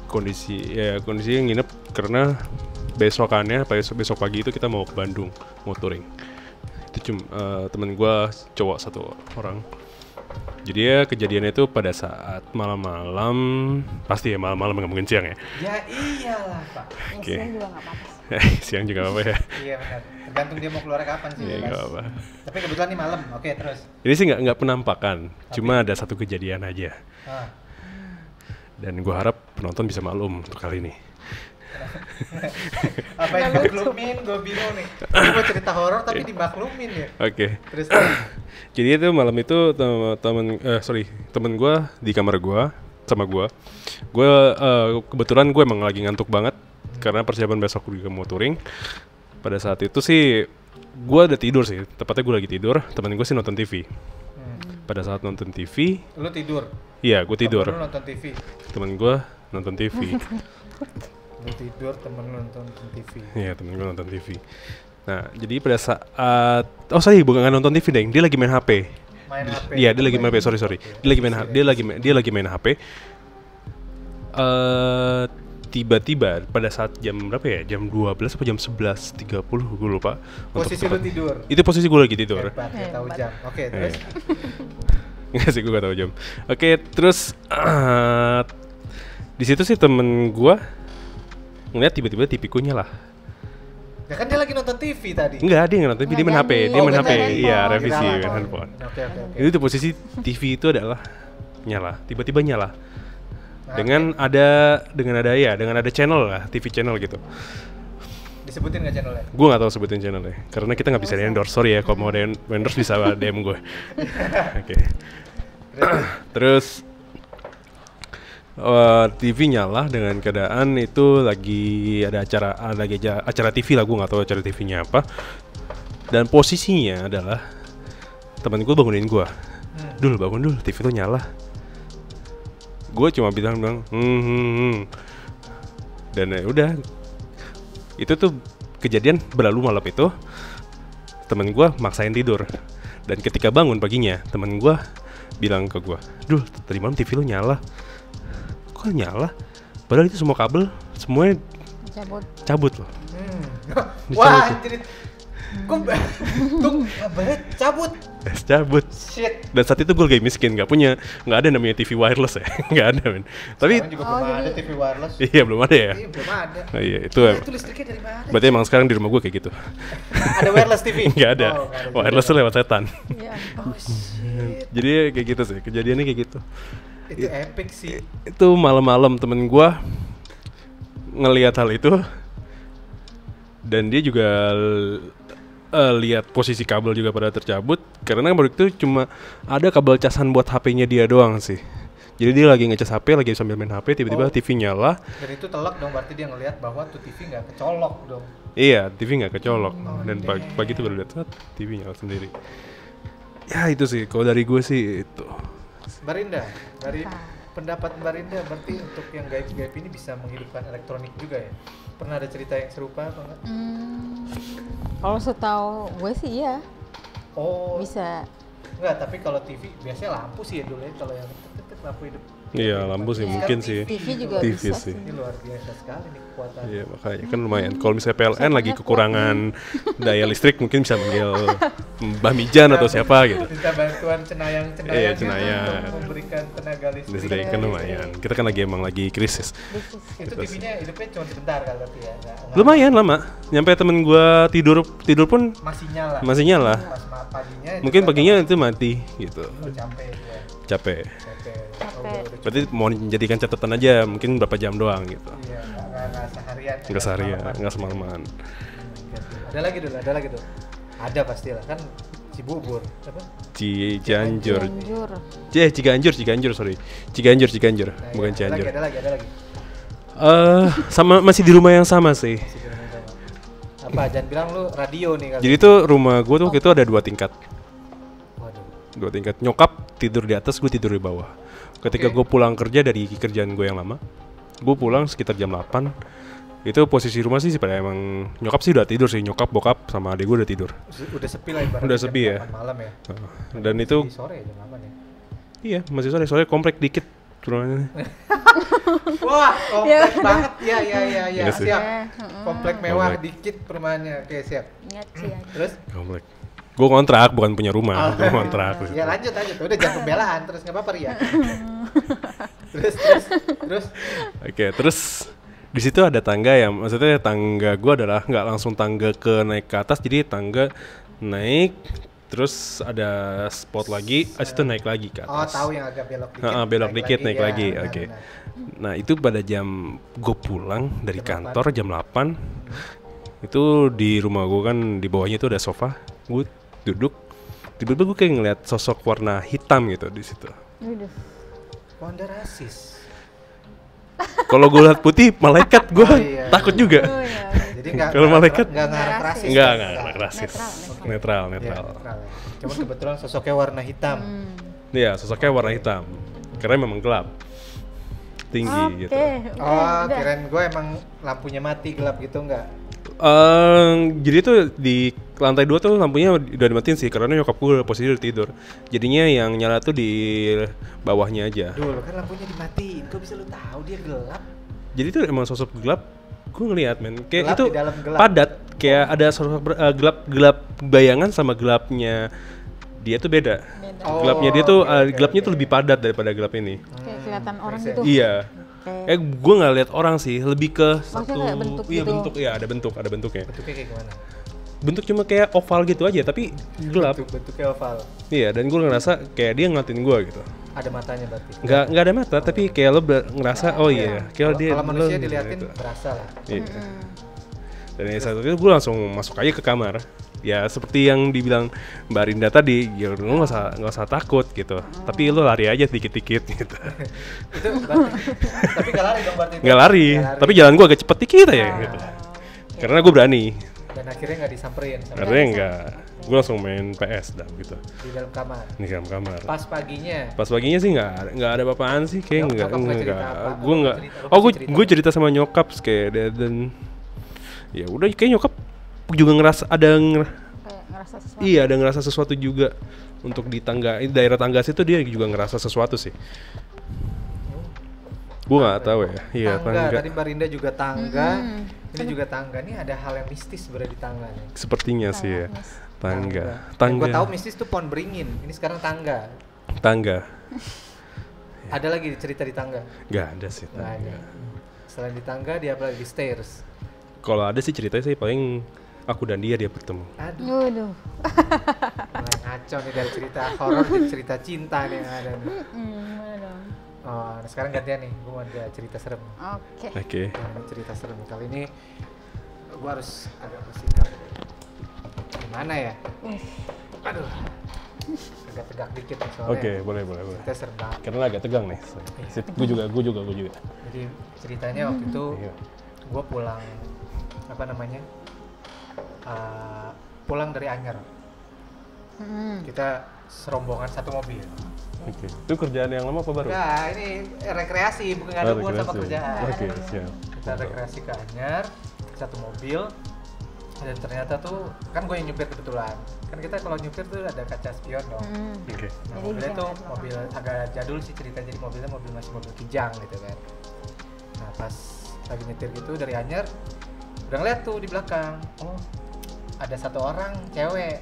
Speaker 4: Kondisinya nginep karena besok pagi itu kita mau ke Bandung mau touring. Itu cuma temen gue cowok satu orang. Jadi ya kejadiannya itu pada saat malam-malam, pasti ya malam-malam nggak mungkin siang ya.
Speaker 1: Ya iyalah Pak.
Speaker 4: Oke.
Speaker 2: Siang juga nggak apa-apa.
Speaker 4: Siang juga apa ya?
Speaker 1: Iya benar. Tergantung dia mau keluar kapan sih.
Speaker 4: Iya
Speaker 1: bebas.
Speaker 4: nggak apa.
Speaker 1: Tapi kebetulan ini malam. Oke, terus.
Speaker 4: Ini sih nggak penampakan, cuma ada satu kejadian aja.
Speaker 1: Ah.
Speaker 4: Dan gue harap penonton bisa maklum untuk kali ini.
Speaker 1: Apa yang dimaklumin? Gue bingung nih. Gue mau cerita horor tapi dimaklumin ya.
Speaker 4: Oke.
Speaker 1: Terus.
Speaker 4: Jadi itu malam itu temen gue di kamar gue sama gue. Kebetulan gue emang lagi ngantuk banget karena persiapan besok gue mau touring. Pada saat itu sih gue udah tidur sih. Tepatnya gue lagi tidur. Temen gue sih nonton TV. Pada saat nonton TV,
Speaker 1: Lu tidur.
Speaker 4: iya gue tidur.
Speaker 1: Temen lu nonton TV.
Speaker 4: Temen gue nonton TV.
Speaker 1: Lu tidur, temen lu nonton TV.
Speaker 4: Iya, temen gue nonton TV. Nah, jadi pada saat bukan nonton TV deh, dia lagi main HP.
Speaker 1: Main HP.
Speaker 4: Iya, dia lagi main HP. Sorry. Dia lagi main HP. Tiba-tiba pada saat jam berapa ya? Jam 12 atau jam 11.30 gue lupa.
Speaker 1: Posisi lu tidur.
Speaker 4: Itu posisi gue lagi tidur.
Speaker 1: Hebat, ya, tahu jam. Oke, terus.
Speaker 4: Enggak sih, gue gak tahu jam. Oke, terus di situ sih temen gue ngeliat tiba-tiba TV-ku nyala.
Speaker 1: Ya kan dia lagi nonton TV tadi.
Speaker 4: Enggak, dia nggak nonton TV, dia main HP. Dia main
Speaker 1: main
Speaker 4: HP,
Speaker 1: handphone.
Speaker 4: iya
Speaker 1: Kira
Speaker 4: revisi main
Speaker 1: handphone.
Speaker 4: handphone.
Speaker 1: Oke.
Speaker 4: Itu tuh posisi TV itu adalah nyala, tiba-tiba nyala.
Speaker 1: Nah,
Speaker 4: Dengan ada channel lah, TV channel gitu.
Speaker 1: Disebutin nggak channelnya?
Speaker 4: Gue nggak tahu sebutin channelnya, karena kita nggak bisa di endorse. Sorry ya, kalau mau di endorse bisa DM gue. Oke. Terus TV nyala dengan keadaan itu lagi ada acara TV lah, gue nggak tahu acara TV-nya apa. Dan posisinya adalah teman gue bangunin gue, Dul bangun dul, TV lu nyala. Gue cuma bilang dan ya udah. Itu tuh kejadian berlalu malam itu. Temen gue maksain tidur. Dan ketika bangun paginya, temen gue bilang ke gue, Dul, tadi malam TV lu nyala. Kok nyala? Padahal itu semua kabel semuanya cabut loh.
Speaker 1: Wah, anjir. Kok cabut?
Speaker 4: Cabut.
Speaker 1: Shit.
Speaker 4: Dan saat itu gue lagi miskin, nggak ada namanya TV wireless ya, nggak ada men. Tapi
Speaker 1: Sekarang juga belum ada TV wireless.
Speaker 4: iya belum ada ya.
Speaker 1: Iya, belum ada.
Speaker 4: Nah, iya itu.
Speaker 1: Itu listriknya dari mana?
Speaker 4: Berarti emang sekarang di rumah gue kayak gitu.
Speaker 1: Ada wireless TV?
Speaker 4: Nggak ada.
Speaker 1: Oh, nggak ada
Speaker 4: Wireless tuh lewat setan.
Speaker 2: Ya.
Speaker 1: Oh shit.
Speaker 4: Jadi kayak gitu sih, kejadiannya kayak gitu.
Speaker 1: Itu epic sih.
Speaker 4: Itu malam-malam temen gue ngelihat hal itu, dan dia juga lihat posisi kabel juga pada tercabut, karena waktu itu cuma ada kabel casan buat HP-nya dia doang sih. Jadi dia lagi ngecas HP, lagi sambil main HP, tiba-tiba TV nyala.
Speaker 1: Dan itu telak dong, berarti dia ngelihat bahwa tuh TV nggak kecolok dong.
Speaker 4: Iya, TV nggak kecolok. Dan pagi itu baru lihat TV nyala sendiri. Ya itu sih, kalau dari gue sih itu.
Speaker 1: Barinda, dari pendapat Barinda, berarti untuk yang gaib-gaib ini bisa menghidupkan elektronik juga ya? Pernah ada cerita yang serupa atau enggak?
Speaker 2: Kalau setahu gue sih iya,
Speaker 1: Oh,
Speaker 2: bisa.
Speaker 1: enggak, tapi kalau TV biasanya lampu sih ya dulu ya, kalau yang lampu hidup.
Speaker 4: Iya, lampu sih mungkin sih.
Speaker 2: TV juga
Speaker 4: TV
Speaker 2: bisa
Speaker 4: sih.
Speaker 1: Ini luar biasa sekali nih kekuatan.
Speaker 4: Iya, makanya kan lumayan. Kalau misalnya PLN lagi kekurangan daya listrik, mungkin bisa manggil Mbah Mijan atau siapa gitu.
Speaker 1: Minta bantuan cenayang-cenayang
Speaker 4: Iya,
Speaker 1: gitu
Speaker 4: cenayang.
Speaker 1: untuk memberikan tenaga listrik.
Speaker 4: Listrik kan lumayan. Kita kan emang lagi krisis.
Speaker 1: Itu TV-nya hidupnya cuma sebentar kan berarti ya? Nggak-
Speaker 4: Lumayan lama. Nyampe temen gua tidur pun
Speaker 1: masih nyala.
Speaker 4: masih nyala.
Speaker 1: Pas paginya
Speaker 4: Mungkin
Speaker 1: juga
Speaker 4: paginya itu mati gitu.
Speaker 1: capek ya.
Speaker 4: Capek.
Speaker 1: Capek. Udah
Speaker 4: Berarti mau menjadikan catatan aja, mungkin berapa jam doang gitu.
Speaker 1: iya, nggak seharian.
Speaker 4: Nggak seharian,
Speaker 1: semalaman.
Speaker 4: nggak semalaman.
Speaker 1: Ada lagi dulu, Ada pastilah kan Cibubur, apa?
Speaker 4: Cianjur.
Speaker 2: Cianjur.
Speaker 4: Ciganjur, sorry. Ciganjur,
Speaker 1: Nah,
Speaker 4: bukan
Speaker 1: iya,
Speaker 4: Cianjur.
Speaker 1: Ada lagi.
Speaker 4: Sama masih di rumah yang sama sih.
Speaker 1: Masih di rumah yang sama. Apa? Jangan bilang lu radio nih kali.
Speaker 4: Jadi tuh rumah gue tuh waktu itu ada 2 tingkat.
Speaker 1: Waduh.
Speaker 4: 2 tingkat. Nyokap tidur di atas, gue tidur di bawah. Ketika gue pulang kerja dari kerjaan gue yang lama, gue pulang sekitar jam 8. Itu posisi rumah sih pada emang nyokap sih udah tidur sih, nyokap, bokap sama adik gue udah tidur.
Speaker 1: Udah sepi lah ibaratnya.
Speaker 4: Udah
Speaker 1: jam
Speaker 4: sepi ya.
Speaker 1: 8 malam ya.
Speaker 4: Dan itu
Speaker 1: Di sore ya jam 8 ya.
Speaker 4: iya masih sore, soalnya komplek dikit rumahnya.
Speaker 1: Wah, komplek banget. Iya.
Speaker 4: Iya sih.
Speaker 1: Siap. Komplek mewah
Speaker 4: Komplek.
Speaker 1: dikit perumahannya. Oke, siap.
Speaker 2: Ingat sih aja.
Speaker 1: Terus?
Speaker 4: Komplek. Gue kontrak, bukan punya rumah. Gue kontrak. di situ.
Speaker 1: Ya lanjut. Udah jangan pembelaan terus enggak apa-apa Ria. terus.
Speaker 4: Oke, terus di situ ada tangga ya. Maksudnya tangga gue adalah nggak langsung tangga ke naik ke atas, jadi tangga naik, terus ada spot lagi, abis itu naik lagi ke
Speaker 1: Oh,
Speaker 4: atas.
Speaker 1: tahu yang agak belok dikit.
Speaker 4: Belok dikit, naik
Speaker 1: ya.
Speaker 4: lagi.
Speaker 1: Benar,
Speaker 4: Oke.
Speaker 1: benar.
Speaker 4: Nah itu pada jam gue pulang dari
Speaker 1: Jam
Speaker 4: kantor jam 8. Itu di rumah gue kan di bawahnya itu ada sofa. Gue duduk. Tiba-tiba gue kayak ngeliat sosok warna hitam gitu di situ.
Speaker 2: Udah.
Speaker 1: Oh, Anda rasis.
Speaker 4: Kalau gue lihat putih malaikat, gue
Speaker 1: Oh, iya.
Speaker 4: takut juga.
Speaker 2: Oh iya.
Speaker 1: Jadi enggak
Speaker 4: Kalau malaikat?
Speaker 1: enggak ngarah rasis.
Speaker 4: Enggak rasis.
Speaker 2: Netral.
Speaker 4: Netral.
Speaker 1: Iya, netral. Cuma kebetulan sosoknya warna hitam.
Speaker 4: Iya, sosoknya warna hitam. Karena memang gelap. Tinggi gitu.
Speaker 1: Oh, kirain gue emang lampunya mati gelap gitu enggak?
Speaker 4: Jadi tuh di lantai 2 tuh lampunya udah dimatiin sih, karena nyokap gue posisi udah tidur. Jadinya yang nyala tuh di bawahnya aja.
Speaker 1: Dulu kan lampunya dimatiin, kok bisa lu tahu dia gelap?
Speaker 4: Jadi tuh emang sosok gelap. Gue ngeliat men, kayak
Speaker 1: Gelap
Speaker 4: itu
Speaker 1: di dalam gelap.
Speaker 4: padat. Kayak ada sosok gelap bayangan sama gelapnya dia tuh beda.
Speaker 1: Oh,
Speaker 4: Gelapnya dia tuh
Speaker 1: oke,
Speaker 4: gelapnya tuh
Speaker 1: oke.
Speaker 4: lebih padat daripada gelap ini.
Speaker 2: Kayak kelihatan orang
Speaker 1: Make
Speaker 2: gitu.
Speaker 4: Iya.
Speaker 2: Kayak
Speaker 4: Gue nggak lihat orang sih, lebih ke satu.
Speaker 2: kayak bentuk
Speaker 4: Iya
Speaker 2: gitu.
Speaker 4: bentuk, iya ada bentuknya.
Speaker 1: Bentuknya kayak gimana?
Speaker 4: Bentuk cuma kayak oval gitu aja, tapi gelap.
Speaker 1: Bentuknya oval.
Speaker 4: Iya, dan gue ngerasa kayak dia ngeliatin gue gitu.
Speaker 1: Ada matanya berarti.
Speaker 4: Nggak ada mata, tapi kayak lo ngerasa oh iya, kayak dia
Speaker 1: Kalau
Speaker 4: lo
Speaker 1: manusia
Speaker 4: gitu,
Speaker 1: diliatin
Speaker 4: gitu.
Speaker 1: berasa lah.
Speaker 4: Iya. Dan yang satu itu gue langsung masuk aja ke kamar. Ya seperti yang dibilang Mbak Rinda tadi, ya lu nggak usah takut gitu. Tapi lu lari aja dikit-dikit gitu.
Speaker 1: Itu berarti, tapi nggak lari dong berarti.
Speaker 4: Nggak lari, tapi jalan gue agak cepet dikit aja gitu. Karena gue berani.
Speaker 1: Dan akhirnya nggak disamperin.
Speaker 4: Akhirnya nggak, gue langsung main PS dah gitu.
Speaker 1: Di dalam kamar.
Speaker 4: Di dalam kamar.
Speaker 1: Pas paginya
Speaker 4: Sih nggak ada apa-apaan sih, kayak
Speaker 1: Nyokap nggak cerita
Speaker 4: nggak.
Speaker 1: apa?
Speaker 4: Gue nggak.
Speaker 1: Lu
Speaker 4: Oh
Speaker 1: cerita.
Speaker 4: gue cerita sama nyokap kayak dan ya udah kayak nyokap juga ngerasa
Speaker 2: Kayak ngerasa sesuatu.
Speaker 4: iya ada ngerasa sesuatu juga untuk di daerah tangga situ dia juga ngerasa sesuatu sih. Gue nggak tahu ya. Iya
Speaker 1: tangga. Tadi Mbak Rinda juga tangga.
Speaker 2: Mm-mm.
Speaker 1: Ini juga tangga. Nih ada hal yang mistis berada di tangga nih.
Speaker 4: Sepertinya sih ya.
Speaker 1: Yang
Speaker 4: Tangga.
Speaker 1: gue tahu mistis tuh pohon beringin. Ini sekarang tangga.
Speaker 4: Tangga.
Speaker 1: Ada lagi cerita di tangga?
Speaker 4: Nggak ada sih.
Speaker 1: Nggak ada. Selain di tangga, dia apa lagi? Di stairs.
Speaker 4: Kalau ada sih ceritanya sih paling aku dan dia bertemu.
Speaker 1: Aduh,
Speaker 2: Waduh.
Speaker 1: mulai ngaco nih dari cerita horor ke cerita cinta nih yang ada nih.
Speaker 2: Gimana dong?
Speaker 1: Oh, nah sekarang gantian nih, gue mau ada cerita serem.
Speaker 2: Oke.
Speaker 4: Oke.
Speaker 1: Nah, ini cerita serem kali ini, gue harus agak bersikap. Gimana ya? Aduh, agak tegak dikit nih soalnya.
Speaker 4: Oke, boleh.
Speaker 1: Kita serem banget.
Speaker 4: Karena agak tegang nih. Sip, gue juga.
Speaker 1: Jadi ceritanya waktu itu
Speaker 4: Iya.
Speaker 1: gue pulang, apa namanya? Pulang dari Anyer. Kita serombongan satu mobil.
Speaker 4: Oke. Itu kerjaan yang lama apa baru?
Speaker 1: Nah, ini rekreasi, bukan nggak ada hubungan sama
Speaker 4: rekreasi.
Speaker 1: kerjaan.
Speaker 4: Oke, siap.
Speaker 1: Kita rekreasi ke Anyer, satu mobil. Dan ternyata tuh, kan gue yang nyupir kebetulan. Kan kita kalau nyupir tuh ada kaca spion dong.
Speaker 4: Oke.
Speaker 1: Nah,
Speaker 2: Jadi
Speaker 1: mobilnya
Speaker 2: bisa
Speaker 1: tuh
Speaker 2: ngeliat
Speaker 1: mobil agak jadul sih cerita, jadi mobilnya masih mobil kijang gitu kan. Nah pas lagi nyetir gitu dari Anyer, udah ngeliat tuh di belakang, oh ada satu orang cewek.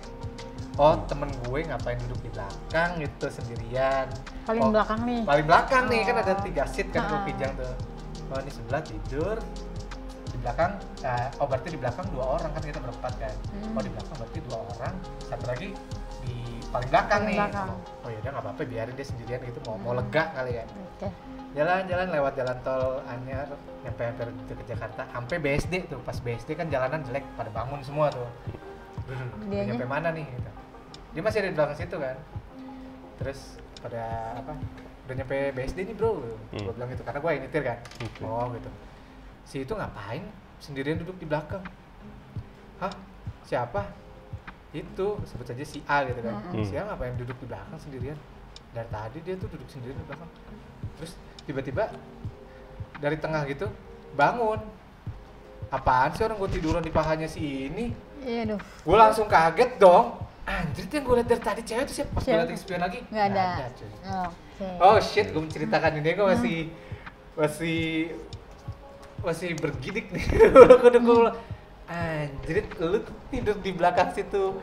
Speaker 1: Oh temen gue ngapain duduk di belakang gitu sendirian.
Speaker 2: Paling belakang nih.
Speaker 1: Paling belakang nih, kan ada 3 seat kan
Speaker 2: Ah.
Speaker 1: gue kijang tuh. Oh ini sebelah tidur, di belakang, oh berarti di belakang 2 orang kan kita berempat kan. Oh di belakang berarti 2 orang, satu lagi di paling belakang
Speaker 2: Paling
Speaker 1: nih.
Speaker 2: belakang.
Speaker 1: Oh yaudah nggak apa-apa, biarin dia sendirian gitu, mau lega kali ya.
Speaker 2: Oke.
Speaker 1: Jalan-jalan lewat jalan tol Anyer, nyampe ke Jakarta, sampai BSD tuh. Pas BSD kan jalanan jelek, pada bangun semua tuh. Udah
Speaker 2: Dianya?
Speaker 1: nyampe mana nih gitu. Dia masih ada di belakang situ kan. Terus pada apa? Udah nyampe BSD nih bro, gue bilang gitu karena gue yang nyetir kan.
Speaker 4: Oke.
Speaker 1: Oh gitu. Si itu ngapain sendirian duduk di belakang? Hah? Siapa? Itu sebut saja si A gitu kan. Si A ngapain duduk di belakang sendirian? Dari tadi dia tuh duduk sendirian di belakang. Terus tiba-tiba dari tengah gitu bangun. Apaan sih orang gue tiduran di pahanya si ini?
Speaker 2: Iya duh.
Speaker 1: Gue langsung kaget dong. Anjir, yang gue liat dari tadi cewek itu siapa? Pas gue
Speaker 2: Siapa?
Speaker 1: liat spion lagi,
Speaker 2: Nggak ada.
Speaker 1: cuy.
Speaker 2: Oke.
Speaker 1: Oh shit, gue menceritakan ini gue masih bergidik nih. Gue anjir, lu tidur di belakang situ.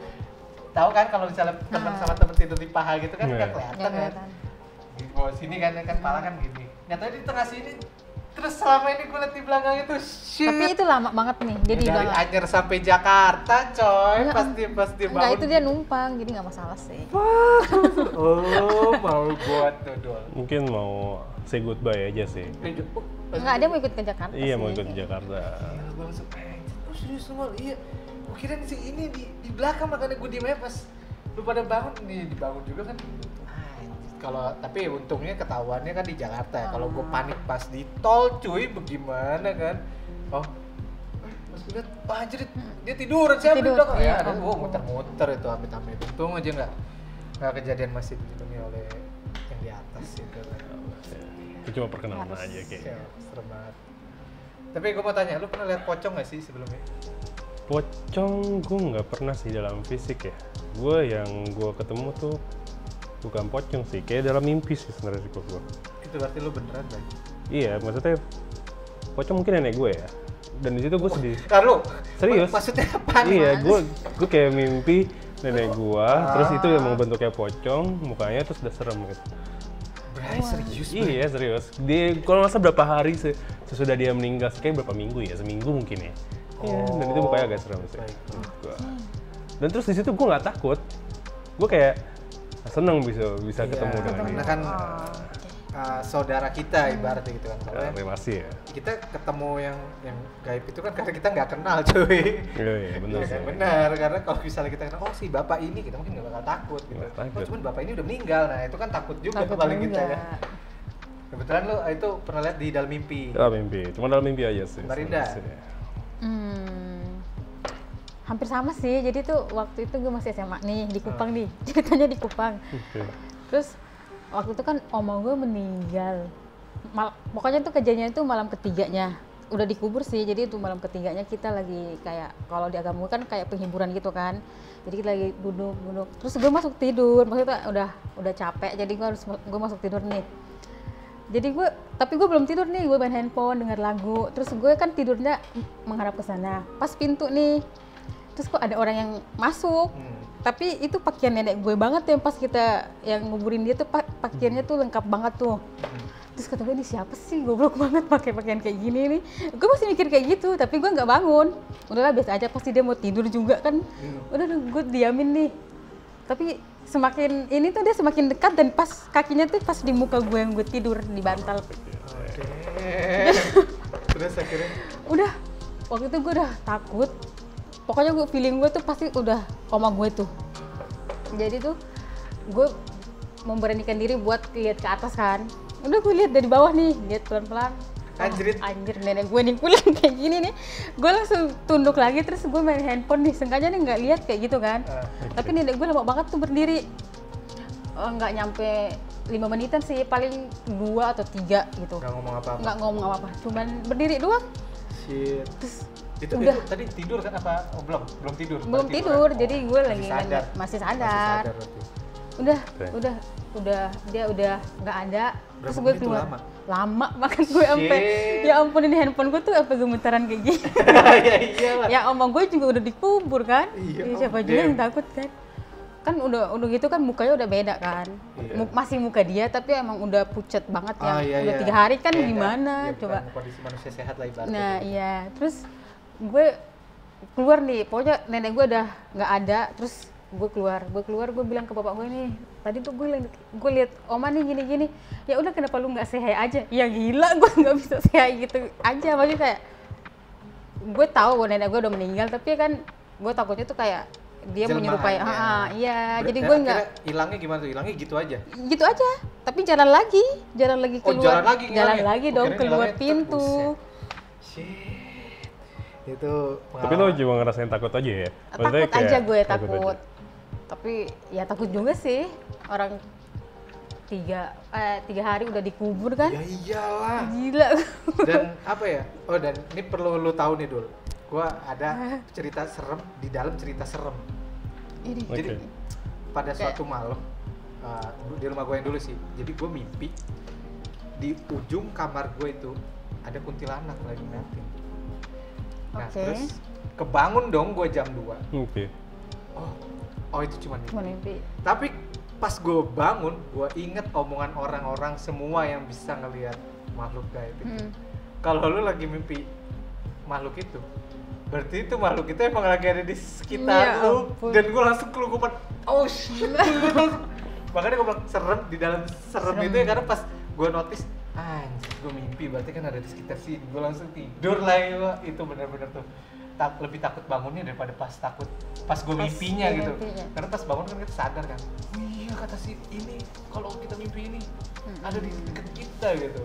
Speaker 1: Tahu kan kalau misalnya teman sama temen tidur di paha gitu kan nggak
Speaker 4: Iya.
Speaker 1: kelihatan
Speaker 2: Nggak
Speaker 1: kan.
Speaker 2: kelihatan.
Speaker 1: Di bawah sini kan pala kan gini. Nyatanya di tengah sini. Terus selama ini gue liat di belakang itu shit.
Speaker 2: Tapi itu lama banget nih. Jadi
Speaker 1: dari
Speaker 2: banget.
Speaker 1: Anyer sampai Jakarta coy.
Speaker 2: Enggak,
Speaker 1: Pas dia
Speaker 2: Enggak,
Speaker 1: bangun.
Speaker 2: itu dia numpang, jadi nggak masalah sih.
Speaker 1: Oh, mau buat dodol.
Speaker 4: Mungkin mau say goodbye aja sih.
Speaker 2: Enggak, dia mau ikut ke Jakarta
Speaker 4: Iya,
Speaker 2: sih.
Speaker 4: mau ikut ke Jakarta.
Speaker 1: Gila, gue langsung oh serius semua, iya. Gue kira si ini di belakang, makanya gue diem aja pas lu pada bangun nih, dibangun juga kan. Kalau tapi untungnya ketahuannya kan di Jakarta ya. Kalau gue panik pas di tol cuy, bagaimana kan? Oh, pas gue liat, wah anjir dia tiduran siapa di
Speaker 2: Tidur,
Speaker 1: belakang?
Speaker 2: iya.
Speaker 1: Ya, ada muter-muter itu amit-amit. Untung aja nggak kejadian masih dilindungi oleh yang di atas itu kan.
Speaker 4: Itu cuma perkenalan aja kayaknya.
Speaker 1: Ya, serem banget. Tapi gue mau tanya, lu pernah lihat pocong nggak sih sebelumnya?
Speaker 4: Pocong gue nggak pernah sih dalam fisik ya. Gue yang gue ketemu tuh bukan pocong sih, kayak dalam mimpi sih sebenarnya gue.
Speaker 1: Itu berarti lu beneran kan?
Speaker 4: Iya, maksudnya pocong mungkin nenek gue ya. Dan di situ gue sedih.
Speaker 1: Lu
Speaker 4: Serius?
Speaker 1: maksudnya apa nih?
Speaker 4: Iya, gue kayak mimpi nenek gue, terus itu emang bentuknya pocong, mukanya terus udah serem gitu.
Speaker 1: Bray, serius Bray?
Speaker 4: Iya serius. Dia kalau nggak salah berapa hari sesudah dia meninggal, kayak berapa minggu ya, seminggu mungkin ya. Iya, dan itu mukanya agak serem sih.
Speaker 1: Baik.
Speaker 4: menurut gua. Dan terus di situ gue nggak takut, gue kayak seneng bisa
Speaker 1: Iya,
Speaker 4: ketemu dengan
Speaker 1: karena
Speaker 4: dia.
Speaker 1: kan saudara kita ibaratnya gitu kan. Soalnya
Speaker 4: relasi ya.
Speaker 1: kita ketemu yang gaib itu kan karena kita nggak kenal cuy.
Speaker 4: Iya benar
Speaker 1: Iya
Speaker 4: sih.
Speaker 1: kan, benar, karena kalau misalnya kita kenal, oh si bapak ini, kita mungkin nggak bakal takut gitu.
Speaker 4: Nggak takut.
Speaker 1: Oh cuman bapak ini udah meninggal, nah itu kan takut juga
Speaker 2: Takut
Speaker 1: paling kita
Speaker 2: juga.
Speaker 1: ya. Kebetulan lu itu pernah lihat di dalam mimpi.
Speaker 4: Ah, mimpi. Cuma dalam mimpi aja sih.
Speaker 1: Marinda.
Speaker 4: sebenarnya.
Speaker 2: Hampir sama sih. Jadi tuh waktu itu gue masih SMA nih di Kupang nih. Ceritanya di Kupang.
Speaker 4: Oke.
Speaker 2: Terus waktu itu kan oma gue meninggal. Pokoknya tuh kejadiannya itu malam ketiganya. Udah dikubur sih. Jadi itu malam ketiganya kita lagi kayak kalau di agama gue kan kayak penghiburan gitu kan. Jadi kita lagi duduk. Terus gue masuk tidur. Maksudnya udah capek. Jadi gue masuk tidur nih. Jadi tapi gue belum tidur nih, gue main handphone, denger lagu. Terus gue kan tidurnya menghadap ke sana. Pas pintu nih, terus kok ada orang yang masuk. Tapi itu pakaian nenek gue banget yang pas kita yang nguburin dia tuh pakaiannya tuh lengkap banget tuh. Terus kata gue, ini siapa sih, goblok banget pakai pakaian kayak gini nih. Gue masih mikir kayak gitu, tapi gue nggak bangun. Udahlah biasa aja, pasti dia mau tidur juga kan. Udah gue diamin nih. Tapi semakin ini tuh dia semakin dekat dan pas kakinya tuh pas di muka gue yang gue tidur di bantal.
Speaker 1: Terus akhirnya
Speaker 2: Udah, waktu itu gue udah takut. Pokoknya gue feeling gue tuh pasti udah oma gue tuh. Jadi tuh gue memberanikan diri buat lihat ke atas kan. Udah gue lihat dari bawah nih, lihat pelan-pelan.
Speaker 1: Anjrit.
Speaker 2: Anjir nenek gue nih pulang kayak gini nih. Gue langsung tunduk lagi terus gue main handphone nih. Sengaja nih nggak lihat kayak gitu kan. Tapi nenek gue lama banget tuh berdiri. Nggak nyampe 5 menitan sih, paling 2 atau 3 gitu.
Speaker 1: nggak ngomong apa-apa.
Speaker 2: Nggak ngomong apa-apa, cuman berdiri doang.
Speaker 1: Shit.
Speaker 2: Terus
Speaker 1: Itu
Speaker 2: udah.
Speaker 1: tadi tidur kan apa? Oh, belum tidur.
Speaker 2: Belum
Speaker 1: Baru
Speaker 2: tidur,
Speaker 1: kan?
Speaker 2: jadi
Speaker 1: Oh,
Speaker 2: gue lagi
Speaker 1: sadar.
Speaker 2: masih
Speaker 1: Masih
Speaker 2: sadar.
Speaker 1: berarti.
Speaker 2: Udah dia udah nggak ada. Terus
Speaker 1: Berapa
Speaker 2: gue
Speaker 1: menit tuh
Speaker 2: keluar.
Speaker 1: lama?
Speaker 2: Lama bahkan gue sampai
Speaker 1: Shit.
Speaker 2: ya ampun ini handphone gue tuh sampai gemetaran kayak gini.
Speaker 1: Ya iyalah.
Speaker 2: Ya oma gue juga udah dikubur kan.
Speaker 1: Iya,
Speaker 2: Ya, siapa juga yang takut kan. Kan udah gitu kan mukanya udah beda kan.
Speaker 1: Iya.
Speaker 2: Masih muka dia tapi emang udah pucat banget ya.
Speaker 1: Iya,
Speaker 2: Udah
Speaker 1: iya.
Speaker 2: 3 hari kan
Speaker 1: Iya,
Speaker 2: gimana
Speaker 1: iya,
Speaker 2: coba.
Speaker 1: bukan kondisi manusia sehat lah ibaratnya.
Speaker 2: Nah iya, terus gue keluar nih, pokoknya nenek gue udah nggak ada, terus gue keluar, gue bilang ke bapak gue nih, tadi tuh gue lihat oma nih gini-gini, ya udah kenapa lu nggak say hi aja? Ya gila, gue nggak bisa say hi gitu aja, maksudnya kayak gue tahu bahwa nenek gue udah meninggal, tapi kan gue takutnya tuh kayak dia menyerupai,
Speaker 1: Jelmaannya.
Speaker 2: iya, jadi
Speaker 1: Nah,
Speaker 2: gue nggak
Speaker 1: akhirnya hilangnya gimana tuh? Hilangnya gitu aja.
Speaker 2: gitu aja, tapi jalan lagi
Speaker 1: Oh,
Speaker 2: keluar,
Speaker 1: jalan lagi ngilangnya?
Speaker 2: dong
Speaker 1: Kirain
Speaker 2: keluar
Speaker 1: hilangnya
Speaker 2: pintu.
Speaker 1: buset. Shit. Itu
Speaker 4: Tapi lo cuma ngerasain takut aja ya? Maksudnya
Speaker 2: Takut
Speaker 4: kayak
Speaker 2: aja gue,
Speaker 4: aja.
Speaker 2: takut. Tapi ya takut juga sih, orang 3 hari udah dikubur kan,
Speaker 1: Ya iyalah.
Speaker 2: gila.
Speaker 1: Dan apa ya? Oh, dan ini perlu lu tahu nih Dul. Gua ada cerita serem di dalam cerita serem.
Speaker 2: Ini
Speaker 1: Jadi
Speaker 4: Oke.
Speaker 1: pada suatu malam di rumah gue yang dulu sih. Jadi gue mimpi di ujung kamar gue itu ada kuntilanak lagi ngeliatin. Nah,
Speaker 2: Oke.
Speaker 1: terus kebangun dong gue jam 2.
Speaker 4: Oke.
Speaker 1: Oh itu cuma
Speaker 2: cuma
Speaker 1: mimpi.
Speaker 2: mimpi.
Speaker 1: Tapi pas gue bangun, gue inget omongan orang-orang semua yang bisa ngelihat makhluk gaib itu. Kalau lu lagi mimpi makhluk itu, berarti itu makhluk itu emang lagi ada di sekitar
Speaker 2: Ya
Speaker 1: lu.
Speaker 2: ampun.
Speaker 1: Dan gue langsung kelukupan, oh shit. Makanya gue bilang serem di dalam serem itu ya, karena pas gue notice, anjir gue mimpi berarti kan ada di sekitar sini. Gue langsung tidur lah ya, itu bener-bener tuh. Lebih takut bangunnya daripada pas gue mimpinya
Speaker 2: di
Speaker 1: gitu.
Speaker 2: mimpinya.
Speaker 1: Karena pas bangun kan kita sadar kan, oh iya kata si ini kalau kita mimpi ini ada di dekat kita gitu.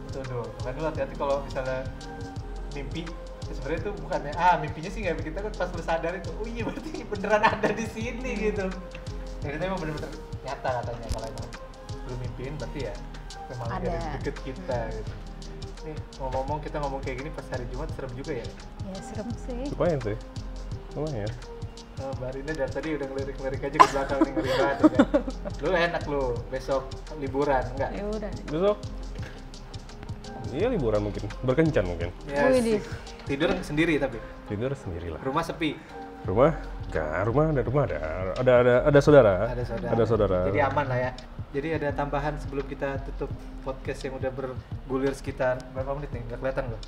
Speaker 1: Tuh dong, makanya lu hati-hati kalau misalnya mimpi ya sebenarnya itu bukannya mimpinya sih nggak bikin takut, pas lu sadar itu oh iya berarti beneran ada di sini gitu. Dan itu emang bener-bener nyata katanya, kalau emang lu mimpiin berarti ya memang ada di
Speaker 2: Ada.
Speaker 1: deket kita gitu. Nih ngomong-ngomong kita ngomong kayak gini pas hari Jumat serem juga ya.
Speaker 2: Ya serem sih.
Speaker 4: Lumayan sih. Lumayan.
Speaker 1: Mbak Rina dari tadi udah ngelirik-ngelirik aja ke belakang nih, ngeri banget ya. Lu enak lu besok liburan enggak?
Speaker 2: Ya udah.
Speaker 4: Besok? Iya liburan mungkin. Berkencan mungkin.
Speaker 1: Ya,
Speaker 2: Widih.
Speaker 1: tidur sendiri tapi
Speaker 4: Tidur sendirilah.
Speaker 1: rumah sepi.
Speaker 4: Rumah? Enggak, rumah ada saudara.
Speaker 1: Ada saudara. Jadi
Speaker 4: Jadi
Speaker 1: aman lah ya. Jadi ada tambahan sebelum kita tutup podcast yang udah bergulir sekitar berapa menit nih? Nggak kelihatan loh.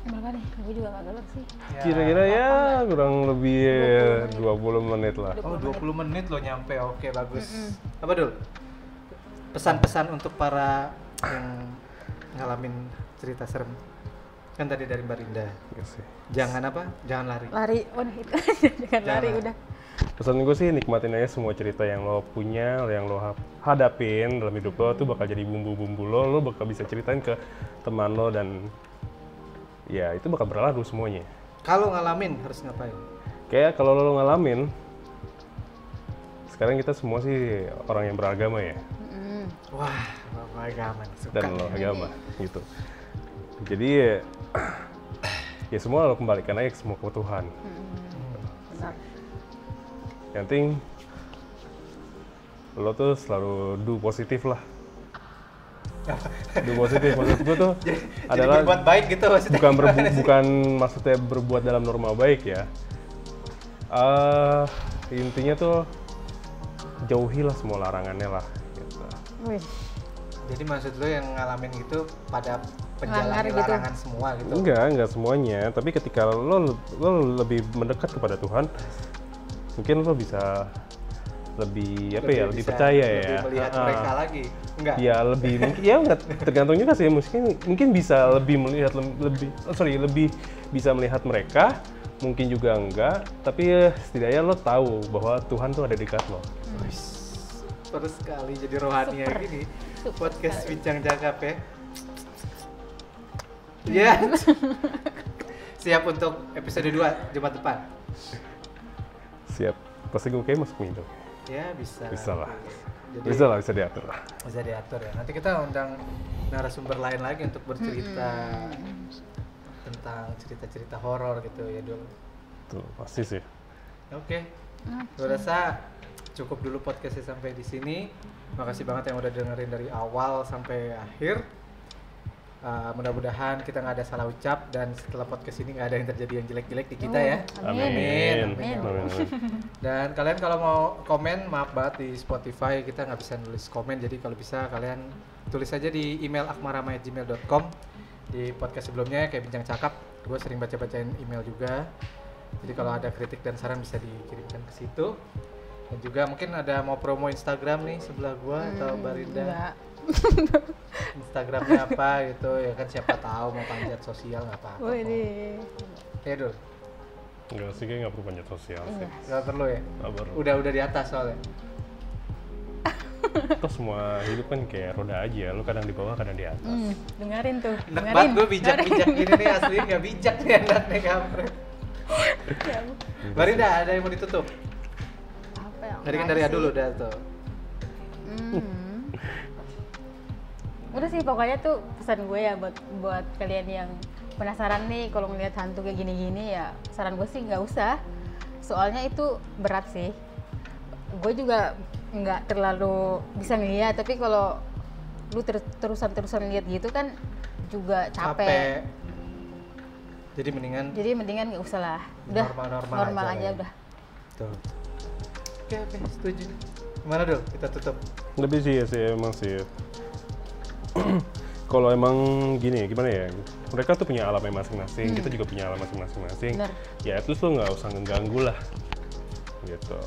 Speaker 2: Berapa nih? Gue juga gak galak sih.
Speaker 4: kira-kira ya kurang lebih 20 menit lah.
Speaker 1: Oh 20 menit loh nyampe, oke bagus. Apa Dul? pesan-pesan untuk para yang ngalamin cerita serem. Kan tadi dari Mbak Rinda.
Speaker 4: Iya sih.
Speaker 1: Jangan apa? Jangan lari.
Speaker 2: Lari, udah itu jangan lari
Speaker 1: Jangan.
Speaker 2: udah.
Speaker 4: Pesan gue sih nikmatin aja semua cerita yang lo punya, yang lo hadapin dalam hidup lo tuh bakal jadi bumbu-bumbu lo bakal bisa ceritain ke teman lo dan ya itu bakal berlalu semuanya.
Speaker 1: Kalau ngalamin harus ngapain?
Speaker 4: Kayak kalau lo ngalamin, sekarang kita semua sih orang yang beragama ya,
Speaker 1: Wah, bapak agama nih, suka.
Speaker 4: dan lo agama gitu. Jadi ya semua lo kembalikan aja semua ke Tuhan.
Speaker 2: Benar.
Speaker 4: Yang penting lo tuh selalu do positif lah. Do positif maksud gue tuh adalah
Speaker 1: Jadi berbuat baik gitu maksudnya.
Speaker 4: bukan maksudnya berbuat dalam norma baik ya. Intinya tuh jauhilah semua larangannya lah. Gitu.
Speaker 2: Wih,
Speaker 1: Jadi maksud lo yang ngalamin itu pada
Speaker 2: Melanggar
Speaker 1: penjalani
Speaker 2: gitu.
Speaker 1: larangan semua gitu.
Speaker 4: Enggak semuanya. Tapi ketika lo lebih mendekat kepada Tuhan, mungkin lo bisa lebih apa ya, lebih
Speaker 1: bisa-
Speaker 4: percaya
Speaker 1: lebih
Speaker 4: ya.
Speaker 1: melihat mereka lagi. Enggak.
Speaker 4: Ya lebih mungkin ya enggak tergantung juga sih, mungkin bisa lebih melihat lebih bisa melihat mereka, mungkin juga enggak, tapi setidaknya lo tahu bahwa Tuhan tuh ada di dekat lo.
Speaker 1: Wih, super sekali jadi rohani ya gini. Podcast Bincang Cakap ya. Iya. Siap untuk episode 2 Jumat depan.
Speaker 4: Siap, pasti gue kayak masuk minggu.
Speaker 1: Ya bisa.
Speaker 4: Bisa lah.
Speaker 1: Jadi,
Speaker 4: Bisa diatur lah.
Speaker 1: bisa diatur ya. Nanti kita undang narasumber lain lagi untuk bercerita tentang cerita-cerita horor gitu ya dulu.
Speaker 4: Tuh, pasti sih.
Speaker 1: Oke. Gue rasa cukup dulu podcastnya sampai di sini. Makasih banget yang udah dengerin dari awal sampai akhir. Mudah-mudahan kita nggak ada salah ucap dan setelah podcast ini nggak ada yang terjadi yang jelek-jelek di kita ya.
Speaker 2: Amin.
Speaker 1: Amin.
Speaker 2: Amin.
Speaker 1: Dan kalian kalau mau komen, maaf banget di Spotify kita nggak bisa nulis komen, jadi kalau bisa kalian tulis aja di email akmarama@gmail.com. Di podcast sebelumnya kayak Bincang Cakap, gue sering baca-bacain email juga. Jadi kalau ada kritik dan saran bisa dikirimkan ke situ. Dan juga mungkin ada mau promo Instagram nih sebelah gue atau Barinda.
Speaker 2: Enggak.
Speaker 1: Instagramnya apa gitu ya kan, siapa tahu mau panjat sosial nggak apa-apa.
Speaker 2: Wih, deh.
Speaker 1: Ya dul,
Speaker 4: Enggak sih, kayak nggak perlu banyak sosial sih.
Speaker 2: Iya.
Speaker 1: nggak perlu ya.
Speaker 4: Nggak perlu.
Speaker 1: Udah di atas soalnya.
Speaker 4: Terus semua hidup kan kayak roda aja, lo kadang di bawah, kadang di atas.
Speaker 2: Dengerin tuh.
Speaker 1: Enak
Speaker 2: Dengerin.
Speaker 1: banget gue bijak-bijak gini nih, asli nggak bijak nih anak nih kampret. Barinda ada yang mau ditutup?
Speaker 2: Apa ya?
Speaker 1: Tadi kan dari
Speaker 2: Apaan
Speaker 1: A dulu
Speaker 2: sih?
Speaker 1: udah tuh.
Speaker 2: Udah sih pokoknya tuh pesan gue ya buat kalian yang penasaran nih kalau ngeliat hantu kayak gini-gini ya, saran gue sih nggak usah. Soalnya itu berat sih. Gue juga nggak terlalu bisa ngeliat, tapi kalau lu terusan lihat gitu kan juga capek.
Speaker 1: Jadi mendingan
Speaker 2: nggak usah lah. Udah
Speaker 1: Normal-normal aja
Speaker 2: aja
Speaker 1: lah ya.
Speaker 2: udah.
Speaker 1: tuh. Oke, setuju. Gimana dulu? Kita tutup.
Speaker 4: Lebih sih emang sih. Kalau emang gini, gimana ya? Mereka tuh punya alamnya masing-masing, kita juga punya alam masing-masing.
Speaker 2: Bener.
Speaker 4: Ya, terus lo nggak usah ngeganggu lah. Gitu.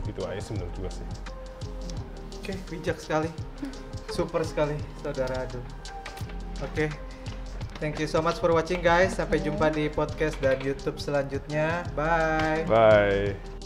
Speaker 4: Gitu aja sih menurut gue sih.
Speaker 1: Oke, bijak sekali. Super sekali, saudara Adul. Oke. Thank you so much for watching guys. Sampai jumpa di podcast dan YouTube selanjutnya. Bye.
Speaker 4: Bye.